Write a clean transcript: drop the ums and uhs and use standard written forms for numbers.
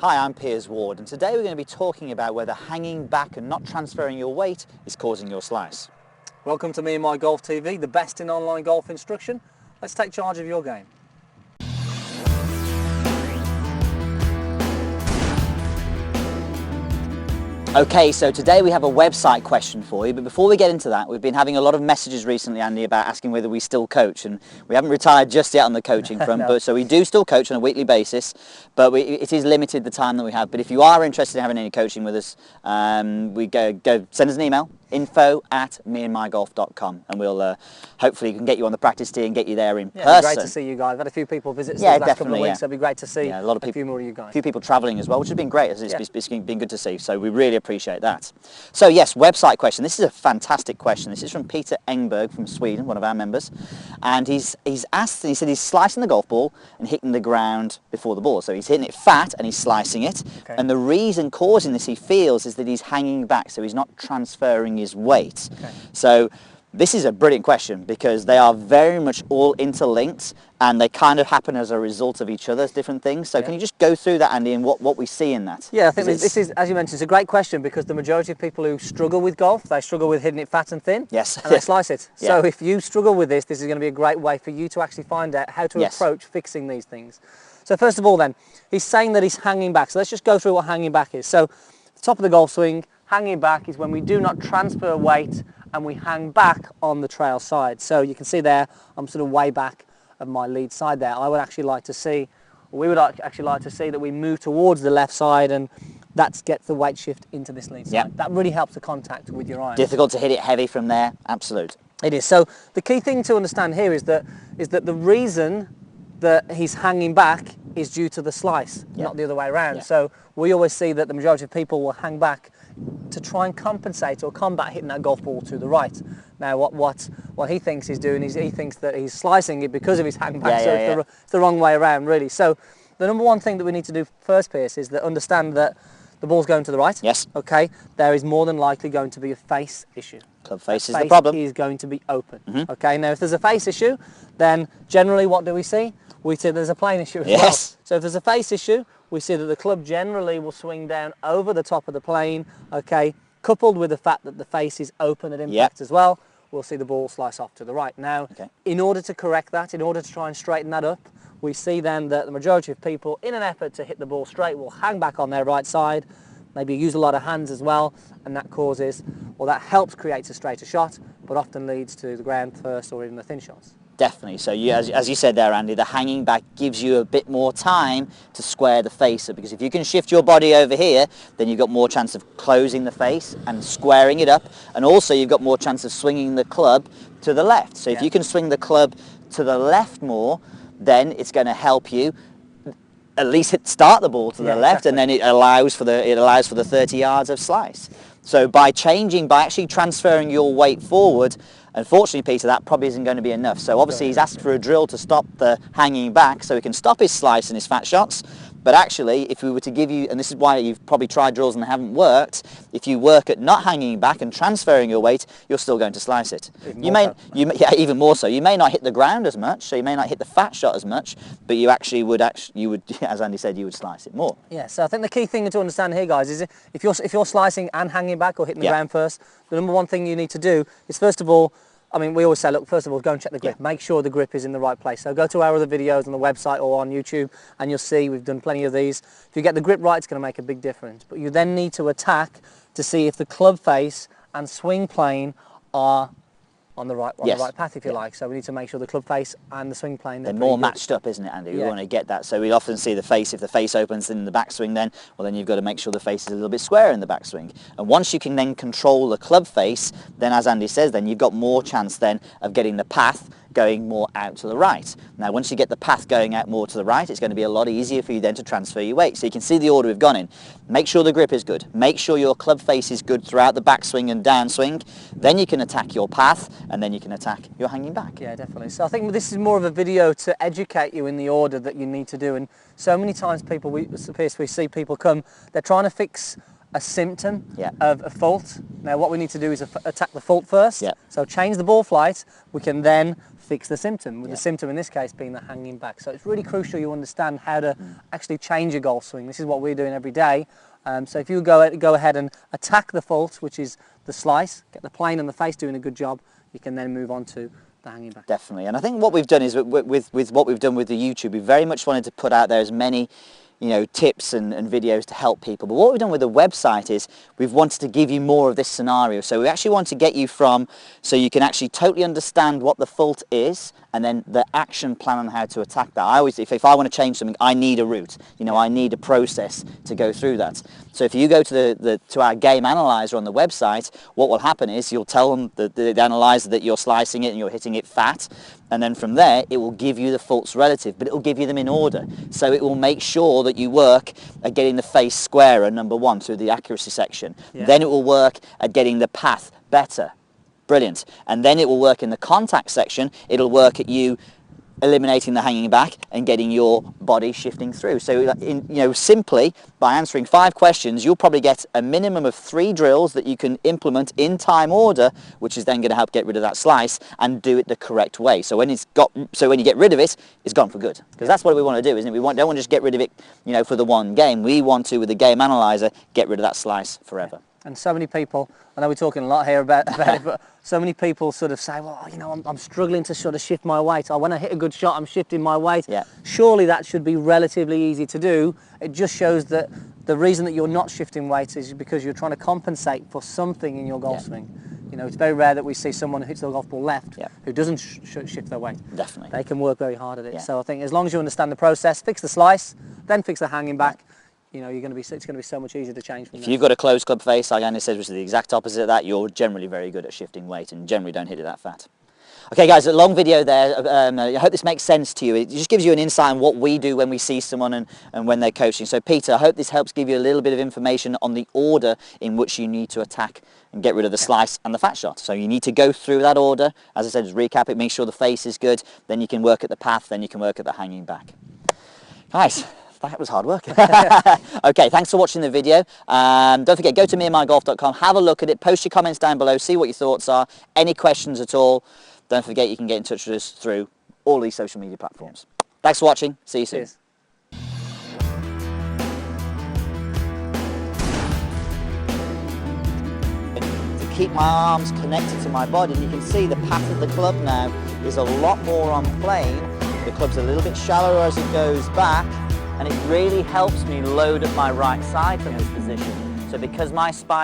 Hi, I'm Piers Ward, and today we're going to be talking about whether hanging back and not transferring your weight is causing your slice. Welcome to Meandmygolf TV, the best in online golf instruction. Let's take charge of your game. Okay, so today we have a website question for you, but before we get into that, we've been having a lot of messages recently, Andy, about asking whether we still coach, and we haven't retired just yet on the coaching front, No. but so we do still coach on a weekly basis, but it is limited the time that we have. But if you are interested in having any coaching with us, we go send us an email, info@meandmygolf.com, and we'll hopefully can get you on the practice tee and get you there in person. It'd be great to see you guys. I've had a few people visit us the last couple of weeks, so it'd be great to see a lot of people, a few more of you guys. A few people travelling as well, which has been great. It's been good to see, so we really appreciate that. So yes, website question. This is a fantastic question. This is from Peter Engberg from Sweden, one of our members, and he's asked, he said he's slicing the golf ball and hitting the ground before the ball. So he's hitting it fat and he's slicing it, and the reason causing this, he feels, is that he's hanging back, so he's not transferring his weight. So this is a brilliant question because they are very much all interlinked and they kind of happen as a result of each other's different things. So can you just go through that, Andy, and what we see in that? Yeah, I think this is, as you mentioned, it's a great question because the majority of people who struggle with golf, they struggle with hitting it fat and thin, and they slice it. So if you struggle with this is going to be a great way for you to actually find out how to approach fixing these things. So first of all then, he's saying that he's hanging back. So let's just go through what hanging back is. So the top of the golf swing, hanging back is when we do not transfer weight and we hang back on the trail side. So you can see there, I'm sort of way back of my lead side there. I would actually like to see, we would actually like to see that we move towards the left side, and that gets the weight shift into this lead side. That really helps the contact with your irons. Difficult to hit it heavy from there, absolute. It is. So the key thing to understand here is that the reason that he's hanging back is due to the slice, not the other way around. So we always see that the majority of people will hang back to try and compensate or combat hitting that golf ball to the right. Now what he thinks he's doing is he thinks that he's slicing it because of his hang back, it's the wrong way around really. So the number one thing that we need to do first, Pierce, is that understand that the ball's going to the right. Yes. Okay, there is more than likely going to be a face issue. Club face is the problem. Is going to be open. Okay, now if there's a face issue, then generally what do we see? We see there's a plane issue as well. So if there's a face issue, we see that the club generally will swing down over the top of the plane, okay, coupled with the fact that the face is open at impact as well, we'll see the ball slice off to the right. Now, in order to correct that, in order to try and straighten that up, we see then that the majority of people, in an effort to hit the ball straight, will hang back on their right side, maybe use a lot of hands as well, and that causes, or that helps create a straighter shot, but often leads to the ground first or even the thin shots. Definitely. So as you said there, Andy, the hanging back gives you a bit more time to square the face up, because if you can shift your body over here, then you've got more chance of closing the face and squaring it up, and also you've got more chance of swinging the club to the left. So if you can swing the club to the left more, then it's going to help you at least start the ball to the left, and then it allows for the 30 yards of slice. So by actually transferring your weight forward, unfortunately, Peter, that probably isn't going to be enough. So obviously he's asked for a drill to stop the hanging back so he can stop his slice and his fat shots. But actually, if we were to give you, and this is why you've probably tried drills and they haven't worked, if you work at not hanging back and transferring your weight, you're still going to slice it. Even more so. You may not hit the ground as much, so you may not hit the fat shot as much, but you would, as Andy said, you would slice it more. Yeah. So I think the key thing to understand here, guys, is if you're slicing and hanging back or hitting the ground first, the number one thing you need to do is, first of all, I mean, we always say, look, first of all, go and check the grip. Make sure the grip is in the right place. So go to our other videos on the website or on YouTube, and you'll see we've done plenty of these. If you get the grip right, it's going to make a big difference. But you then need to attack to see if the club face and swing plane are on the right path, if you like. So we need to make sure the club face and the swing plane, they're more matched up, isn't it, Andy? We want to get that. So we often see the face, if the face opens in the backswing, then you've got to make sure the face is a little bit square in the backswing. And once you can then control the club face, then as Andy says, then you've got more chance then of getting the path going more out to the right. Now once you get the path going out more to the right, it's going to be a lot easier for you then to transfer your weight. So you can see the order we've gone in. Make sure the grip is good. Make sure your club face is good throughout the backswing and downswing. Then you can attack your path, and then you can attack your hanging back. Yeah, definitely. So I think this is more of a video to educate you in the order that you need to do. And so many times we see people come, they're trying to fix a symptom of a fault. Now what we need to do is attack the fault first. So change the ball flight, we can then fix the symptom, with the symptom in this case being the hanging back. So it's really crucial you understand how to actually change your golf swing. This is what we're doing every day. So if you go ahead and attack the fault, which is the slice, get the plane and the face doing a good job, you can then move on to the hanging back. Definitely, and I think what we've done is with what we've done with the YouTube, we very much wanted to put out there as many tips and videos to help people. But what we've done with the website is we've wanted to give you more of this scenario. So we actually want to get you so you can actually totally understand what the fault is and then the action plan on how to attack that. I always, if I want to change something, I need a route. I need a process to go through that. So if you go to to our game analyzer on the website, what will happen is you'll tell them, the analyzer, that you're slicing it and you're hitting it fat, and then from there it will give you the faults relative, but it will give you them in order. So it will make sure that you work at getting the face squarer, number one, through the accuracy section. Then it will work at getting the path better. Brilliant. And then it will work in the contact section. It'll work at you eliminating the hanging back and getting your body shifting through. So simply by answering 5 questions, you'll probably get a minimum of 3 drills that you can implement in time order, which is then going to help get rid of that slice and do it the correct way. So when you get rid of it, it's gone for good. Because that's what we want to do, isn't it? Don't want to just get rid of it, for the one game. We want to, with the game analyzer, get rid of that slice forever. And so many people, I know we're talking a lot here about it, but so many people sort of say, well, I'm struggling to sort of shift my weight. When I hit a good shot, I'm shifting my weight. Surely that should be relatively easy to do. It just shows that the reason that you're not shifting weight is because you're trying to compensate for something in your golf swing. It's very rare that we see someone who hits the golf ball left who doesn't shift their weight. Definitely. They can work very hard at it. So I think as long as you understand the process, fix the slice, then fix the hanging back, it's going to be so much easier to change from there. If you've got a closed club face, like Andy says, which is the exact opposite of that, you're generally very good at shifting weight and generally don't hit it that fat. Okay guys, a long video there. I hope this makes sense to you. It just gives you an insight on what we do when we see someone and when they're coaching. So Peter, I hope this helps give you a little bit of information on the order in which you need to attack and get rid of the slice and the fat shot. So you need to go through that order. As I said, just recap it, make sure the face is good, then you can work at the path, then you can work at the hanging back. Nice. That was hard work. Okay, thanks for watching the video. Don't forget, go to meandmygolf.com, have a look at it, post your comments down below, see what your thoughts are, any questions at all. Don't forget you can get in touch with us through all these social media platforms. Thanks for watching, see you soon. Cheers. To keep my arms connected to my body, you can see the path of the club now is a lot more on plane. The club's a little bit shallower as it goes back, and it really helps me load at my right side from this position. So because my spine